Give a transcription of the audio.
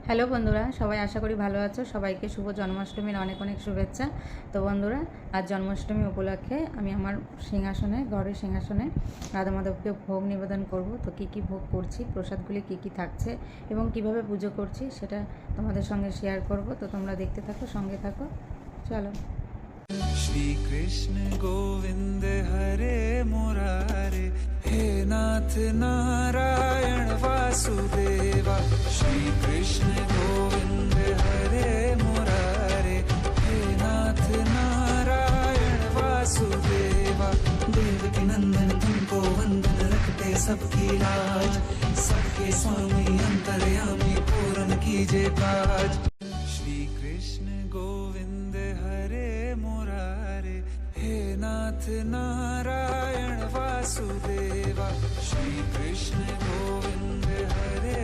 Hello বন্ধুরা, সবাই আশা করি ভালো আছো। সবাইকে শুভ জন্মাষ্টমীর অনেক অনেক শুভেচ্ছা। তো বন্ধুরা, আজ জন্মাষ্টমী উপলক্ষে আমি আমার ঘরের সিংহাসনে রাধা মাধবকে ভোগ নিবেদন করব। তো কী কী ভোগ করছি, প্রসাদগুলি কী কী থাকছে এবং কিভাবে পুজো করছি সেটা তোমাদের সঙ্গে শেয়ার করব। তো তোমরা দেখতে থাকো, সঙ্গে থাকো, চলো। श्री कृष्ण गोविंद हरे मुरारे, हे नाथ नारायण वासुदेवा। श्री कृष्ण गोविंद हरे मुरारे, हे नाथ नारायण वासुदेवा। देवकी नंदन तुमको वंदन, रखते सबकी लाज, सबके स्वामी अंतर्यामी पूर्ण कीजे काज। श्री कृष्ण गोविंद हरे मुरारे, हे नाथ नारायण वासुदेवा। श्री कृष्ण गोविंद हरे